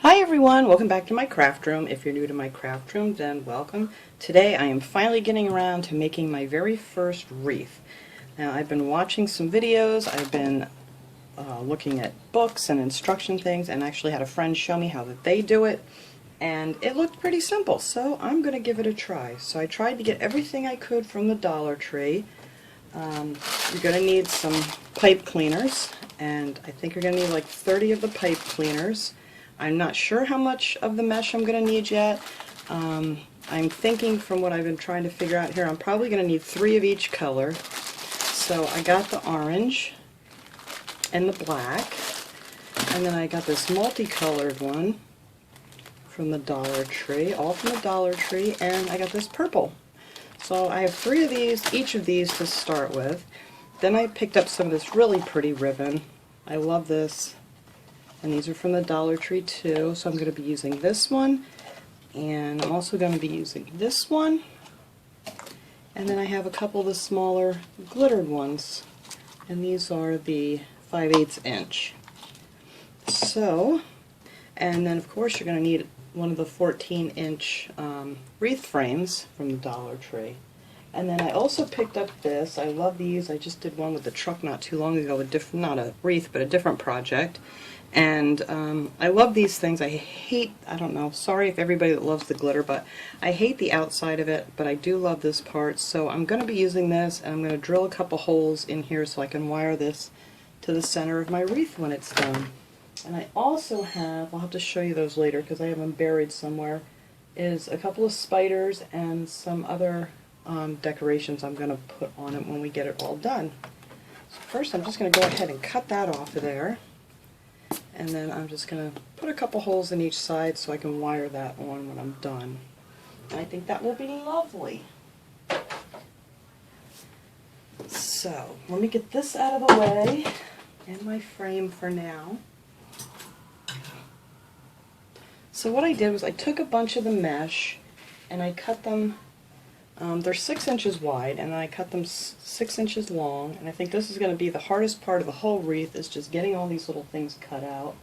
Hi everyone, welcome back to my craft room. If you're new to my craft room, then welcome. Today I am finally getting around to making my very first wreath. Now I've been watching some videos, I've been looking at books and instruction things, and actually had a friend show me how that they do it, and it looked pretty simple, so I'm going to give it a try. So I tried to get everything I could from the Dollar Tree. You're going to need some pipe cleaners, and I think you're going to need like 30 of the pipe cleaners. I'm not sure how much of the mesh I'm going to need yet. I'm thinking, from what I've been trying to figure out here, I'm probably going to need 3 of each color. So I got the orange and the black, and then I got this multicolored one from the Dollar Tree, all from the Dollar Tree, and I got this purple. So I have 3 of these, each of these to start with. Then I picked up some of this really pretty ribbon. I love this. And these are from the Dollar Tree too, so I'm going to be using this one, and I'm also going to be using this one, and then I have a couple of the smaller glittered ones, and these are the 5/8 inch. So, and then of course you're going to need one of the 14-inch wreath frames from the Dollar Tree. And then I also picked up this. I love these. I just did one with the truck not too long ago, not a wreath, but a different project. And I love these things. I don't know, sorry if everybody that loves the glitter, but I hate the outside of it, but I do love this part. So I'm going to be using this, and I'm going to drill a couple holes in here so I can wire this to the center of my wreath when it's done. And I also have, I'll have to show you those later because I have them buried somewhere, is a couple of spiders and some other decorations I'm going to put on it when we get it all done. So first I'm just going to go ahead and cut that off of there. And then I'm just going to put a couple holes in each side so I can wire that on when I'm done. And I think that will be lovely. So, let me get this out of the way in my frame for now. So what I did was I took a bunch of the mesh and I cut them, they're 6 inches wide, and I cut them 6 inches long, and I think this is going to be the hardest part of the whole wreath, is just getting all these little things cut out.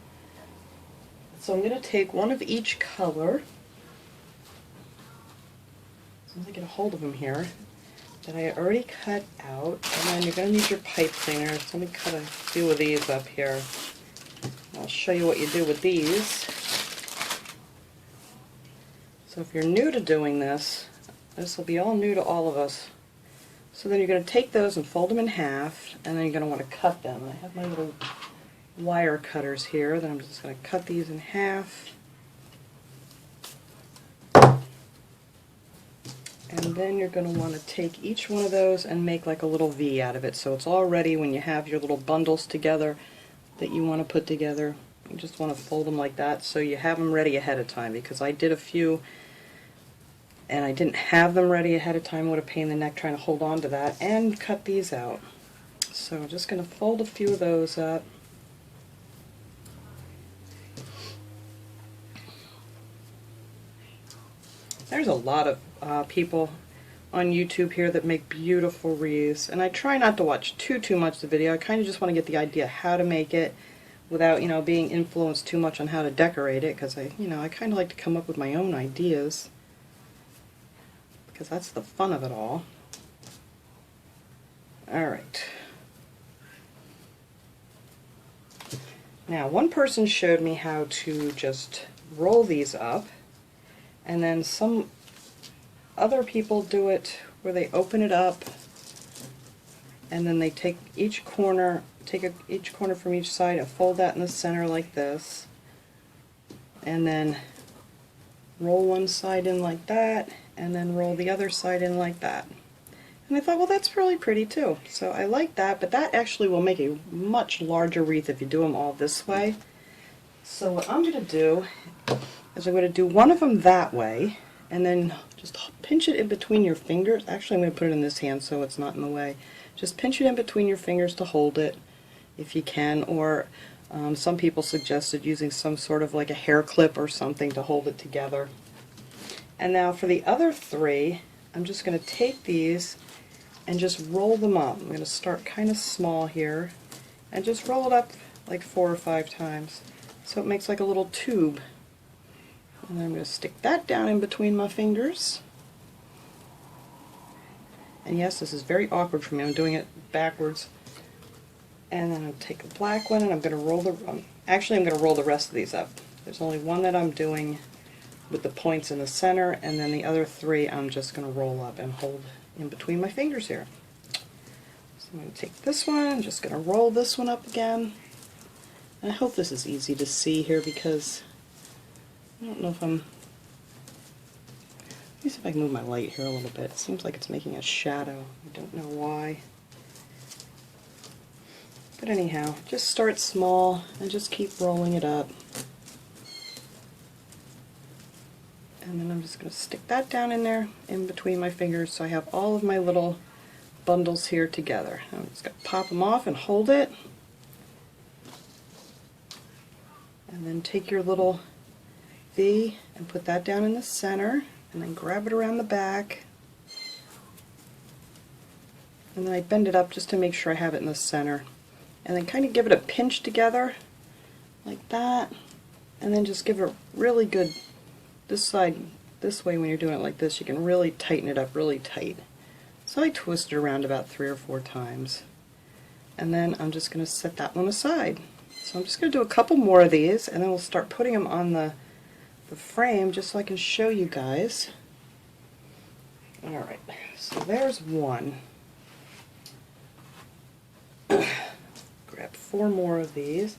So I'm going to take one of each color, as soon as I get a hold of them here, that I already cut out, and then you're going to need your pipe cleaner. So let me cut a few of these up here. I'll show you what you do with these. So if you're new to doing this, this will be all new to all of us. So then you're going to take those and fold them in half, and then you're going to want to cut them. I have my little wire cutters here, then I'm just going to cut these in half. And then you're going to want to take each one of those and make like a little V out of it, so it's all ready when you have your little bundles together that you want to put together. You just want to fold them like that so you have them ready ahead of time, because I did a few and I didn't have them ready ahead of time. What a pain in the neck trying to hold on to that and cut these out. So I'm just going to fold a few of those up. There's a lot of people on YouTube here that make beautiful wreaths, and I try not to watch too much of the video. I kind of just want to get the idea how to make it without, being influenced too much on how to decorate it, because I kind of like to come up with my own ideas, because that's the fun of it all. Alright. Now, one person showed me how to just roll these up, and then some other people do it where they open it up, and then they take each corner from each side and fold that in the center like this, and then roll one side in like that, and then roll the other side in like that. And I thought, well, that's really pretty too. So I like that, but that actually will make a much larger wreath if you do them all this way. So what I'm going to do is I'm going to do one of them that way, and then just pinch it in between your fingers. Actually, I'm going to put it in this hand so it's not in the way. Just pinch it in between your fingers to hold it, if you can, or some people suggested using some sort of like a hair clip or something to hold it together. And now for the other 3, I'm just going to take these and just roll them up. I'm going to start kind of small here and just roll it up like 4 or 5 times, so it makes like a little tube And then I'm going to stick that down in between my fingers. And yes, this is very awkward for me. I'm doing it backwards. And then I'll take a black one and I'm going to roll the... actually, I'm going to roll the rest of these up. There's only one that I'm doing with the points in the center, and then the other three I'm just going to roll up and hold in between my fingers here. So I'm going to take this one, I'm just going to roll this one up again. And I hope this is easy to see here because I don't know if I'm... Let me see if I can move my light here a little bit. It seems like it's making a shadow. I don't know why. But anyhow, just start small and just keep rolling it up. And then I'm just going to stick that down in there in between my fingers so I have all of my little bundles here together. I'm just going to pop them off and hold it. And then take your little V and put that down in the center. And then grab it around the back. And then I bend it up just to make sure I have it in the center. And then kind of give it a pinch together, like that. And then just give it a really good, this side, this way when you're doing it like this, you can really tighten it up really tight. So I twist it around about 3 or 4 times. And then I'm just going to set that one aside. So I'm just going to do a couple more of these, and then we'll start putting them on the frame just so I can show you guys. Alright, so there's one. Grab 4 more of these.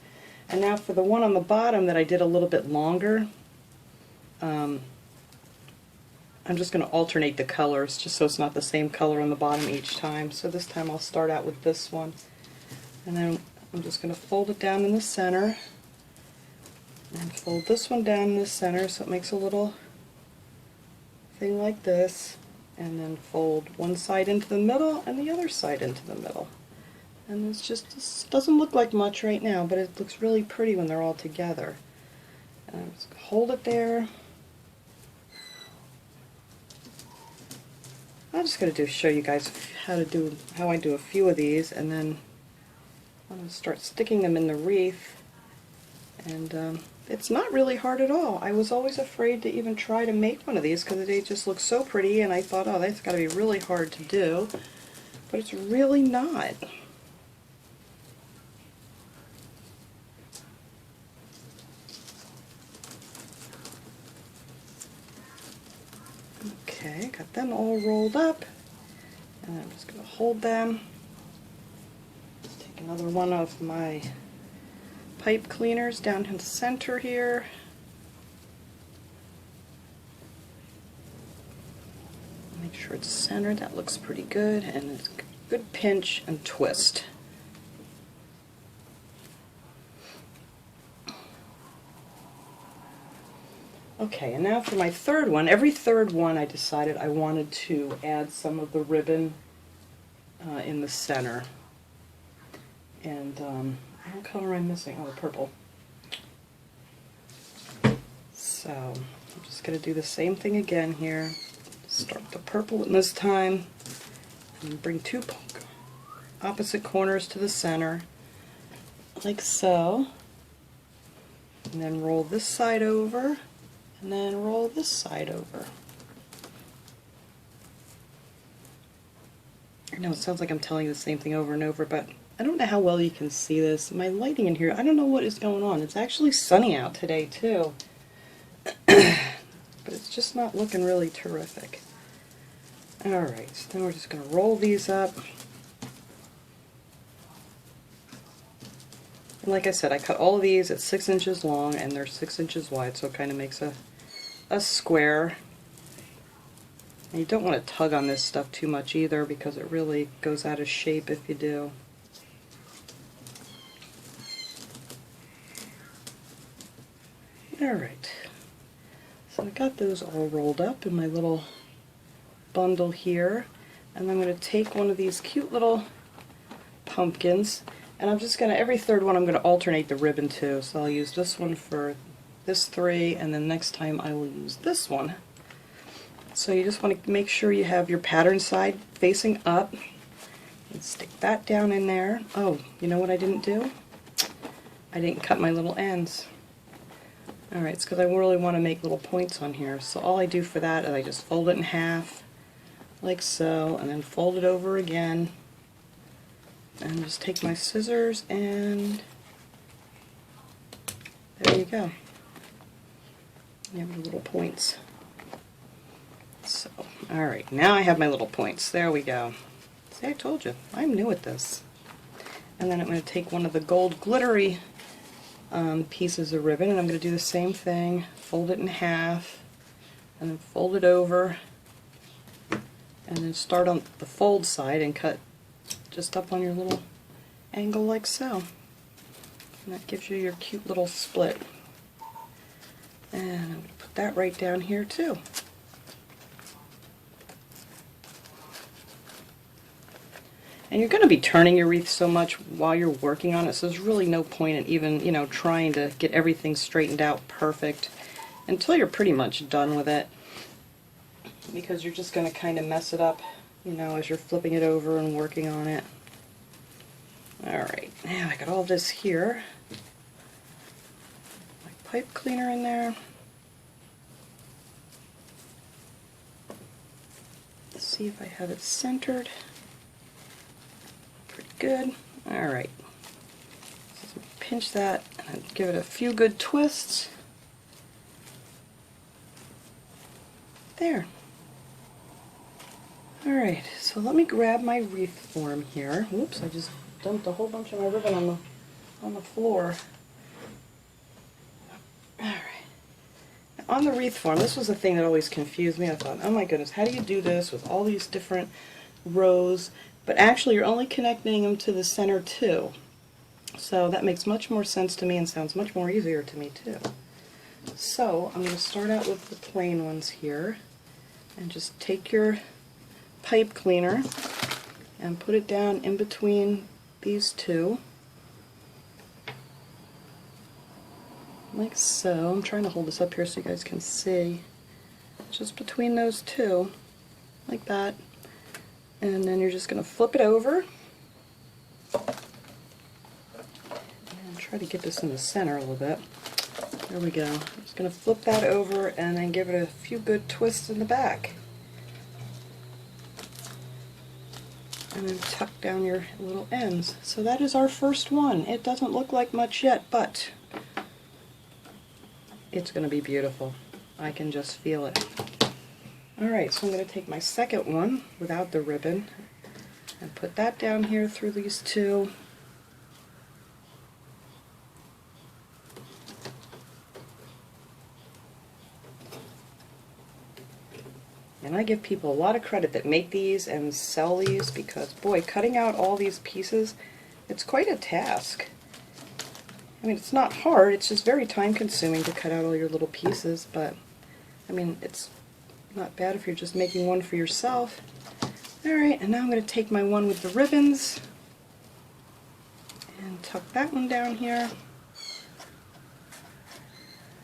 And now for the one on the bottom that I did a little bit longer, I'm just going to alternate the colors just so it's not the same color on the bottom each time. So this time I'll start out with this one. And then I'm just going to fold it down in the center. And fold this one down in the center so it makes a little thing like this. And then fold one side into the middle and the other side into the middle. And this doesn't look like much right now, but it looks really pretty when they're all together. And I'm just going to hold it there. I'm just going to show you guys how I do a few of these, and then I'm going to start sticking them in the wreath. And it's not really hard at all. I was always afraid to even try to make one of these because they just look so pretty, and I thought, oh, that's got to be really hard to do. But it's really not. Okay, got them all rolled up, and I'm just going to hold them. Take another one of my pipe cleaners down in the center here. Make sure it's centered. That looks pretty good, and it's a good pinch and twist. Okay, and now for my third one. Every third one I decided I wanted to add some of the ribbon in the center. And what color am I missing? Oh, the purple. So I'm just going to do the same thing again here. Start the purple in this time, and bring 2 opposite corners to the center, like so. And then roll this side over. And then roll this side over. I know it sounds like I'm telling you the same thing over and over, but I don't know how well you can see this. My lighting in here, I don't know what is going on. It's actually sunny out today too. But it's just not looking really terrific. Alright, so then we're just going to roll these up. And like I said, I cut all of these at 6 inches long, and they're 6 inches wide, so it kind of makes a square. And you don't want to tug on this stuff too much either because it really goes out of shape if you do. Alright, so I got those all rolled up in my little bundle here, and I'm going to take one of these cute little pumpkins, and I'm just going to, every third one I'm going to alternate the ribbon too, so I'll use this one for this 3, and then next time I will use this one. So you just want to make sure you have your pattern side facing up, and stick that down in there. Oh, you know what I didn't do? I didn't cut my little ends. Alright, it's because I really want to make little points on here. So all I do for that is I just fold it in half, like so, and then fold it over again. And just take my scissors and there you go. You have the little points. So, alright, now I have my little points. There we go. See, I told you, I'm new at this. And then I'm going to take one of the gold glittery pieces of ribbon, and I'm going to do the same thing, fold it in half, and then fold it over, and then start on the fold side and cut just up on your little angle like so. And that gives you your cute little split. And I'm going to put that right down here too. And you're going to be turning your wreath so much while you're working on it, so there's really no point in even, you know, trying to get everything straightened out perfect until you're pretty much done with it, because you're just going to kind of mess it up, you know, as you're flipping it over and working on it. Alright, now I got all this here. My pipe cleaner in there. Let's see if I have it centered. Pretty good. Alright. So pinch that and give it a few good twists. There. Alright, so let me grab my wreath form here. Whoops, I just dumped a whole bunch of my ribbon on the floor. Alright. On the wreath form, this was the thing that always confused me. I thought, oh my goodness, how do you do this with all these different rows? But actually you're only connecting them to the center too. So that makes much more sense to me and sounds much more easier to me too. So I'm going to start out with the plain ones here and just take your pipe cleaner and put it down in between these two. Like so. I'm trying to hold this up here so you guys can see. Just between those two, like that. And then you're just going to flip it over. And try to get this in the center a little bit. There we go. I'm just going to flip that over and then give it a few good twists in the back. And then tuck down your little ends. So that is our first one. It doesn't look like much yet, but it's going to be beautiful. I can just feel it. Alright, so I'm going to take my second one without the ribbon and put that down here through these two. And I give people a lot of credit that make these and sell these, because boy, cutting out all these pieces, it's quite a task. I mean, it's not hard, it's just very time consuming to cut out all your little pieces, but I mean, it's not bad if you're just making one for yourself. Alright, and now I'm going to take my one with the ribbons and tuck that one down here.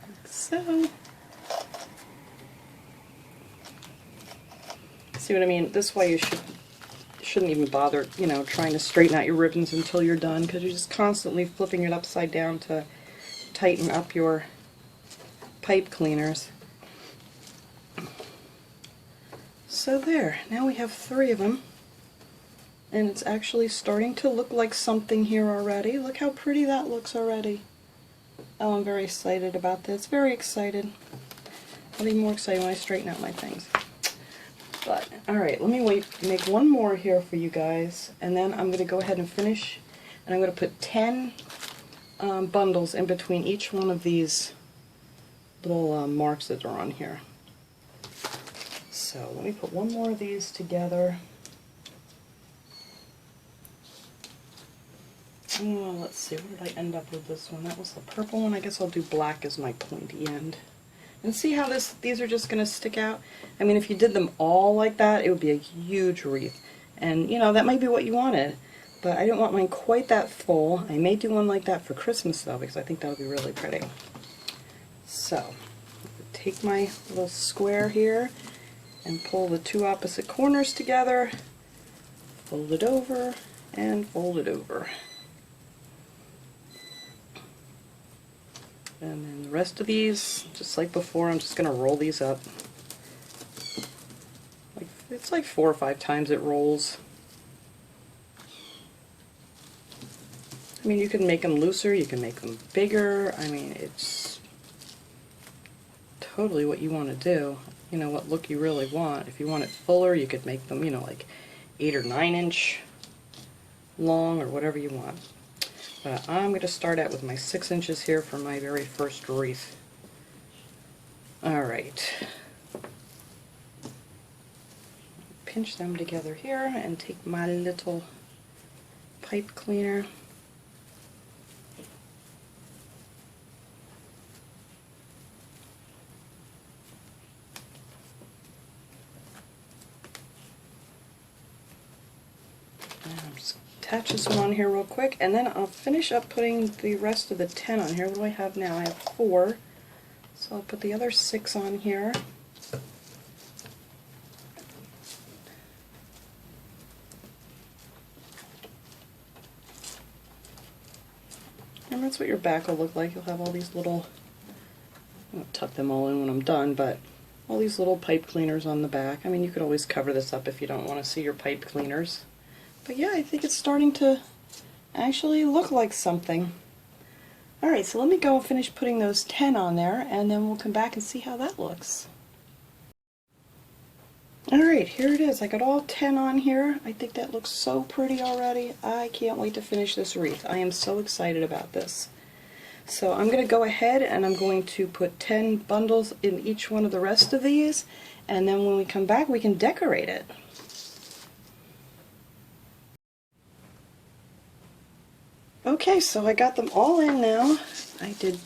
Like so. See what I mean? This way you shouldn't even bother, you know, trying to straighten out your ribbons until you're done, because you're just constantly flipping it upside down to tighten up your pipe cleaners. So there, now we have 3 of them, and it's actually starting to look like something here already. Look how pretty that looks already. Oh, I'm very excited about this, very excited. I'll be more excited when I straighten out my things. But, alright, let me make one more here for you guys, and then I'm going to go ahead and finish, and I'm going to put 10 bundles in between each one of these little marks that are on here. So let me put one more of these together. Oh, let's see, where did I end up with this one? That was the purple one. I guess I'll do black as my pointy end. And see how these are just going to stick out? I mean, if you did them all like that, it would be a huge wreath. And, you know, that might be what you wanted. But I don't want mine quite that full. I may do one like that for Christmas, though, because I think that would be really pretty. So, take my little square here and pull the 2 opposite corners together, fold it over, and fold it over. And then the rest of these, just like before, I'm just going to roll these up. It's like 4 or 5 times it rolls. I mean, you can make them looser, you can make them bigger. I mean, it's totally what you want to do. You know, what look you really want. If you want it fuller, you could make them, you know, like 8 or 9 inch long or whatever you want. But I'm going to start out with my 6 inches here for my very first wreath. Alright. Pinch them together here and take my little pipe cleaner. Just attach this one on here real quick, and then I'll finish up putting the rest of the 10 on here. What do I have now? I have 4. So I'll put the other 6 on here. And that's what your back will look like. You'll have all these little, I'll tuck them all in when I'm done, but all these little pipe cleaners on the back. I mean, you could always cover this up if you don't want to see your pipe cleaners. But yeah, I think it's starting to actually look like something. Alright, so let me go and finish putting those 10 on there, and then we'll come back and see how that looks. Alright, here it is. I got all 10 on here. I think that looks so pretty already. I can't wait to finish this wreath. I am so excited about this. So I'm going to go ahead and I'm going to put 10 bundles in each one of the rest of these, and then when we come back we can decorate it. Okay, so I got them all in now. I did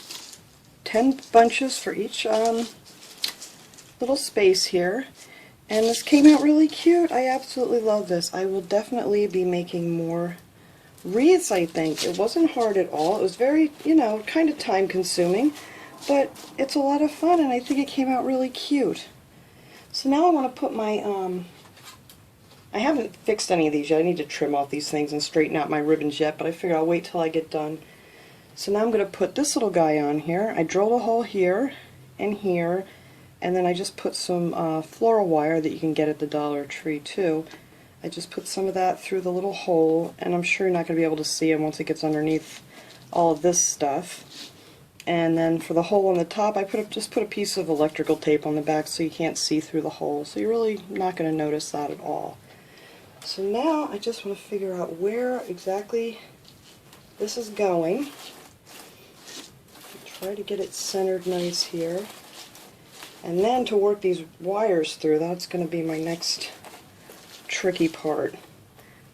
10 bunches for each little space here, and this came out really cute. I absolutely love this. I will definitely be making more wreaths, I think. It wasn't hard at all. It was very, you know, kind of time consuming, but it's a lot of fun, and I think it came out really cute. So now I want to put my I haven't fixed any of these yet. I need to trim off these things and straighten out my ribbons yet, but I figure I'll wait till I get done. So now I'm going to put this little guy on here. I drilled a hole here and here, and then I just put some floral wire that you can get at the Dollar Tree too. I just put some of that through the little hole, and I'm sure you're not going to be able to see it once it gets underneath all of this stuff. And then for the hole on the top, I just put a piece of electrical tape on the back so you can't see through the hole. So you're really not going to notice that at all. So now I just want to figure out where exactly this is going. Try to get it centered nice here. And then to work these wires through, that's going to be my next tricky part.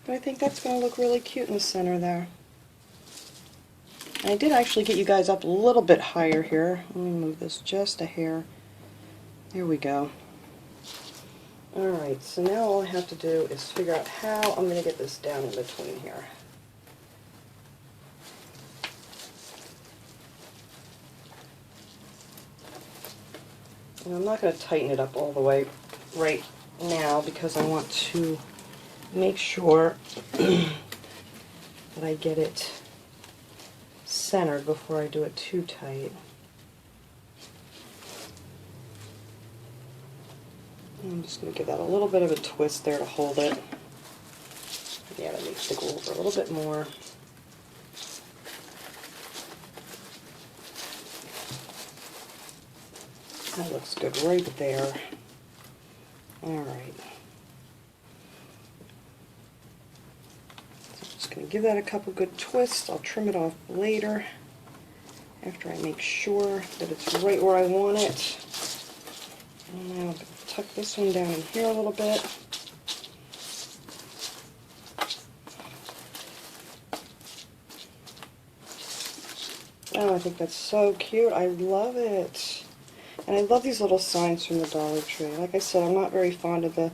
But I think that's going to look really cute in the center there. And I did actually get you guys up a little bit higher here. Let me move this just a hair. There we go. Alright, so now all I have to do is figure out how I'm going to get this down in between here. And I'm not going to tighten it up all the way right now because I want to make sure that I get it centered before I do it too tight. I'm just going to give that a little bit of a twist there to hold it. Yeah, that needs to go over a little bit more. That looks good right there. Alright. So I'm just going to give that a couple good twists. I'll trim it off later after I make sure that it's right where I want it. And now tuck this one down in here a little bit. Oh, I think that's so cute. I love it. And I love these little signs from the Dollar Tree. Like I said, I'm not very fond of the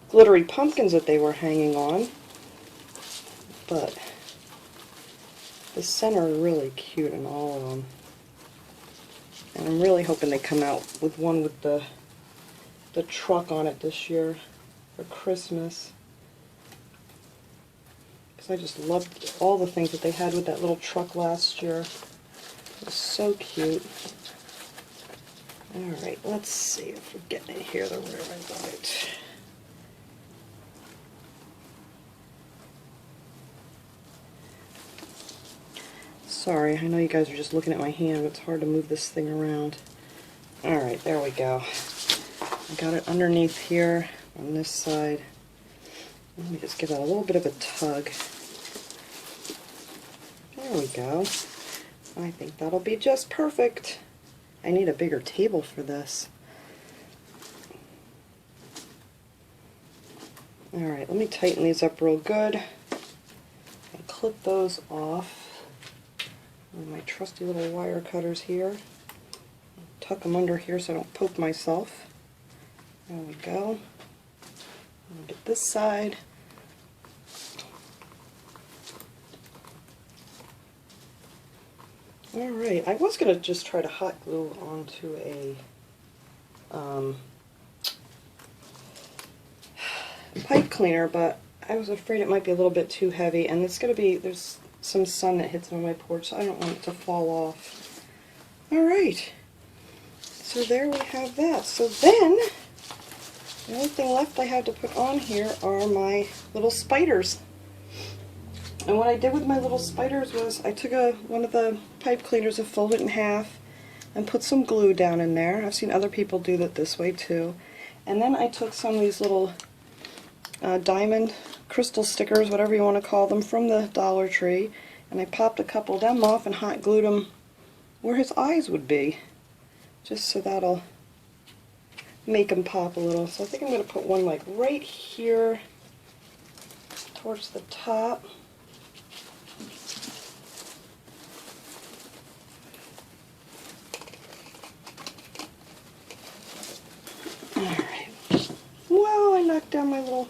glittery pumpkins that they were hanging on, but the center are really cute in all of them. And I'm really hoping they come out with one with the truck on it this year for Christmas. Because I just loved all the things that they had with that little truck last year. It was so cute. Alright, let's see if we're getting in here where I got it. Sorry, I know you guys are just looking at my hand, but it's hard to move this thing around. Alright, there we go. I got it underneath here on this side. Let me just give that a little bit of a tug. There we go. I think that'll be just perfect. I need a bigger table for this. Alright, let me tighten these up real good and clip those off with my trusty little wire cutters here. Tuck them under here so I don't poke myself. There we go. Get this side. Alright, I was going to just try to hot glue onto a pipe cleaner, but I was afraid it might be a little bit too heavy, and it's going to be, there's some sun that hits on my porch, so I don't want it to fall off. Alright, so there we have that. So then, the only thing left I have to put on here are my little spiders. And what I did with my little spiders was I took one of the pipe cleaners and folded it in half and put some glue down in there. I've seen other people do that this way too. And then I took some of these little diamond crystal stickers, whatever you want to call them, from the Dollar Tree, and I popped a couple of them off and hot glued them where his eyes would be, just so that'll make him pop a little. So I think I'm going to put one like right here towards the top. Alright. Well, I knocked down my little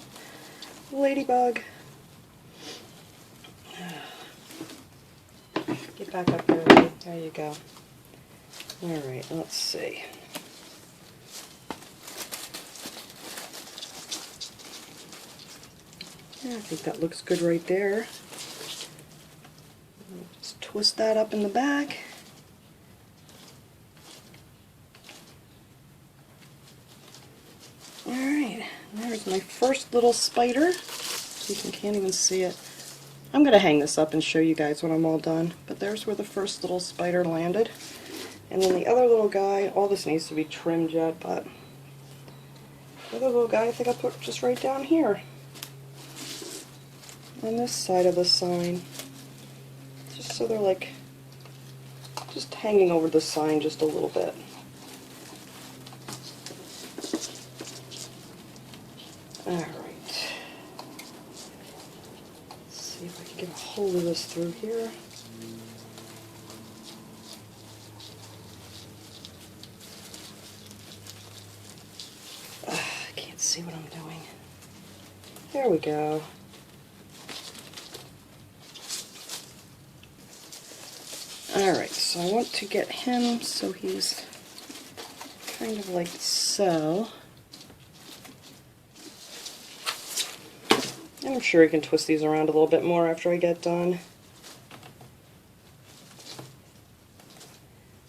ladybug. Get back up there, Lee. There you go. Alright, let's see. Yeah, I think that looks good right there. Just twist that up in the back. Alright, there's my first little spider. You can't even see it. I'm going to hang this up and show you guys when I'm all done. But there's where the first little spider landed. And then the other little guy, all this needs to be trimmed yet, but the other little guy I think I'll put just right down here. On this side of the sign. Just so they're like, just hanging over the sign just a little bit. Alright. Let's see if I can get a hold of this through here. I can't see what I'm doing. There we go. Alright, so I want to get him so he's kind of like so. I'm sure I can twist these around a little bit more after I get done.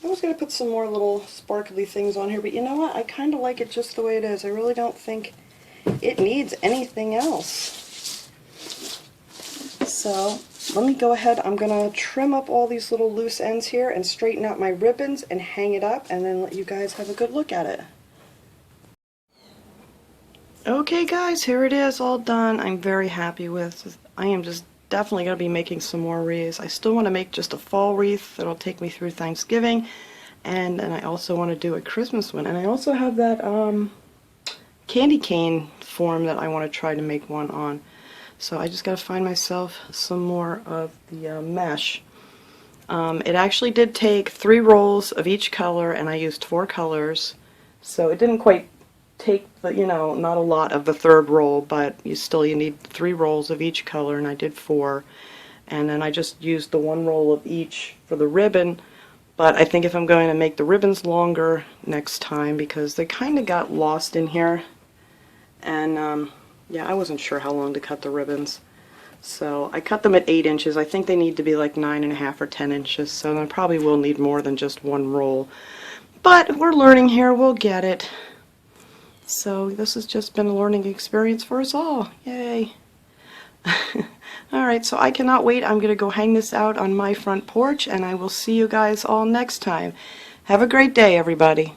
I was going to put some more little sparkly things on here, but you know what? I kind of like it just the way it is. I really don't think it needs anything else. So let me go ahead. I'm going to trim up all these little loose ends here and straighten out my ribbons and hang it up, and then let you guys have a good look at it. Okay guys, here it is all done. I'm very happy with. I am just definitely going to be making some more wreaths. I still want to make just a fall wreath that'll take me through Thanksgiving, and I also want to do a Christmas one. And I also have that candy cane form that I want to try to make one on. So I just got to find myself some more of the mesh. It actually did take 3 rolls of each color, and I used 4 colors. So it didn't quite take the, you know, not a lot of the 3rd roll, but you need 3 rolls of each color, and I did 4. And then I just used the 1 roll of each for the ribbon, but I think if I'm going to make the ribbons longer next time, because they kind of got lost in here, and yeah, I wasn't sure how long to cut the ribbons. So I cut them at 8 inches. I think they need to be like 9.5 or 10 inches, so I probably will need more than just 1 roll. But we're learning here, we'll get it. So this has just been a learning experience for us all. Yay. Alright, so I cannot wait. I'm going to go hang this out on my front porch, and I will see you guys all next time. Have a great day, everybody.